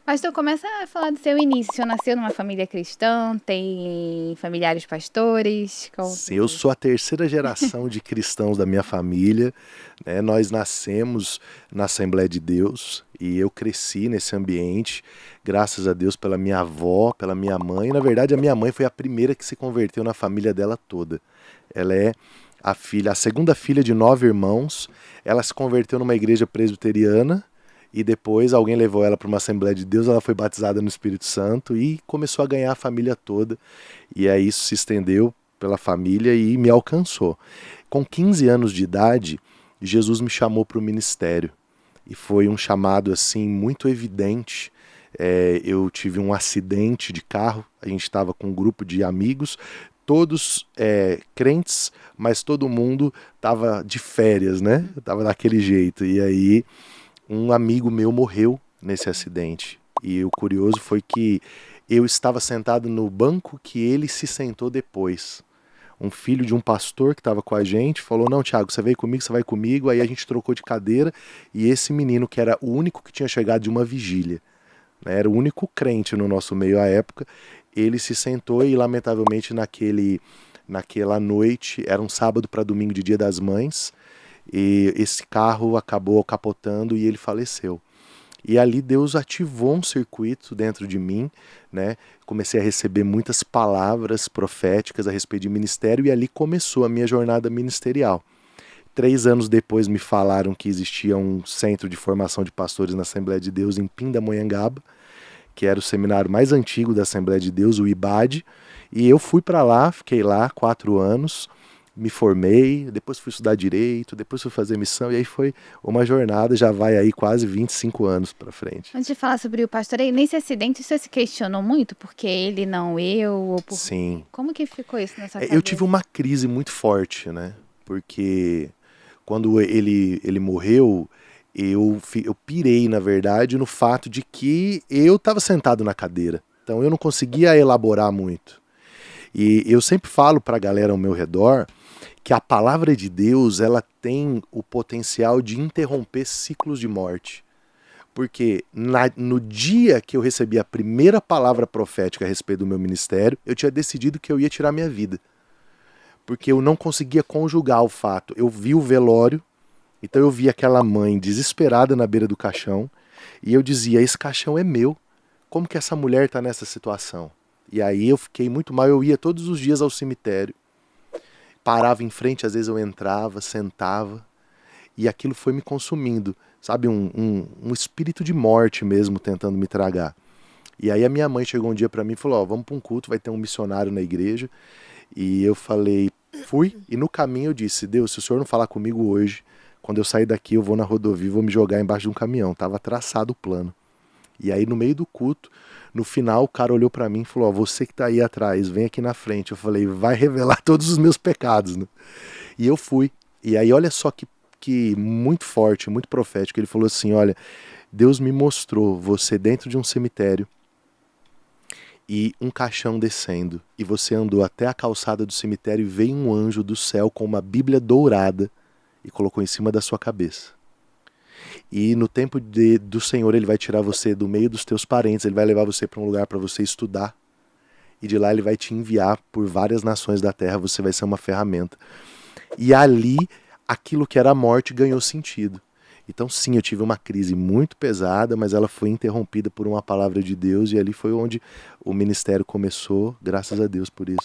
Pastor, começa a falar do seu início. O senhor nasceu numa família cristã, tem familiares pastores? Como que Sim, eu foi? sou a terceira geração de cristãos da minha família, né? Nós nascemos na Assembleia de Deus e eu cresci nesse ambiente, graças a Deus pela minha avó, pela minha mãe. Na verdade, a minha mãe foi a primeira que se converteu na família dela toda. Ela é a segunda filha de 9 irmãos. Ela se converteu numa igreja presbiteriana e depois alguém levou ela para uma Assembleia de Deus. Ela foi batizada no Espírito Santo e começou a ganhar a família toda. E aí isso se estendeu pela família e me alcançou. Com 15 anos de idade, Jesus me chamou para o ministério. E foi um chamado assim muito evidente. Eu tive um acidente de carro, a gente estava com um grupo de amigos, todos crentes, mas todo mundo estava de férias, né? Tava daquele jeito. E aí um amigo meu morreu nesse acidente. E o curioso foi que eu estava sentado no banco que ele se sentou depois. Um filho de um pastor que estava com a gente falou: Não, Thiago, você veio comigo, você vai comigo. Aí a gente trocou de cadeira e esse menino, que era o único que tinha chegado de uma vigília, né, era o único crente no nosso meio à época, ele se sentou e, lamentavelmente, naquela noite, era um sábado para domingo de Dia das Mães, e esse carro acabou capotando e ele faleceu. E ali Deus ativou um circuito dentro de mim, né? Comecei a receber muitas palavras proféticas a respeito de ministério e ali começou a minha jornada ministerial. 3 anos depois me falaram que existia um centro de formação de pastores na Assembleia de Deus em Pindamonhangaba, que era o seminário mais antigo da Assembleia de Deus, o IBAD, e eu fui para lá, fiquei lá 4 anos, me formei, depois fui estudar direito, depois fui fazer missão, e aí foi uma jornada, já vai aí quase 25 anos para frente. Antes de falar sobre o pastor, aí, nesse acidente, o senhor se questionou muito? Porque ele, não eu? Ou por... Sim, Como que ficou isso na sua eu tive cabeça? uma crise muito forte, né? Porque quando ele morreu, eu pirei, na verdade, no fato de que eu estava sentado na cadeira. Então eu não conseguia elaborar muito. E eu sempre falo para a galera ao meu redor que a palavra de Deus ela tem o potencial de interromper ciclos de morte. Porque no dia que eu recebi a primeira palavra profética a respeito do meu ministério, eu tinha decidido que eu ia tirar minha vida. Porque eu não conseguia conjugar o fato. Eu vi o velório, então eu vi aquela mãe desesperada na beira do caixão, e eu dizia: esse caixão é meu. Como que essa mulher está nessa situação? E aí eu fiquei muito mal, eu ia todos os dias ao cemitério, parava em frente, às vezes eu entrava, sentava, e aquilo foi me consumindo, sabe, um espírito de morte mesmo tentando me tragar. E aí a minha mãe chegou um dia para mim e falou: Ó, vamos para um culto, vai ter um missionário na igreja. E eu falei, fui, e no caminho eu disse: Deus, se o senhor não falar comigo hoje, quando eu sair daqui eu vou na rodovia, vou me jogar embaixo de um caminhão. Tava traçado o plano. E aí no meio do culto, no final o cara olhou pra mim e falou: Ó, você que tá aí atrás, vem aqui na frente. Eu falei: vai revelar todos os meus pecados, né? E eu fui. E aí olha só que muito forte, muito profético. Ele falou assim: olha, Deus me mostrou você dentro de um cemitério e um caixão descendo. E você andou até a calçada do cemitério e veio um anjo do céu com uma Bíblia dourada e colocou em cima da sua cabeça. E no tempo do Senhor ele vai tirar você do meio dos teus parentes, ele vai levar você para um lugar para você estudar. E de lá ele vai te enviar por várias nações da terra, você vai ser uma ferramenta. E ali, aquilo que era a morte ganhou sentido. Então sim, eu tive uma crise muito pesada, mas ela foi interrompida por uma palavra de Deus e ali foi onde o ministério começou, graças a Deus por isso.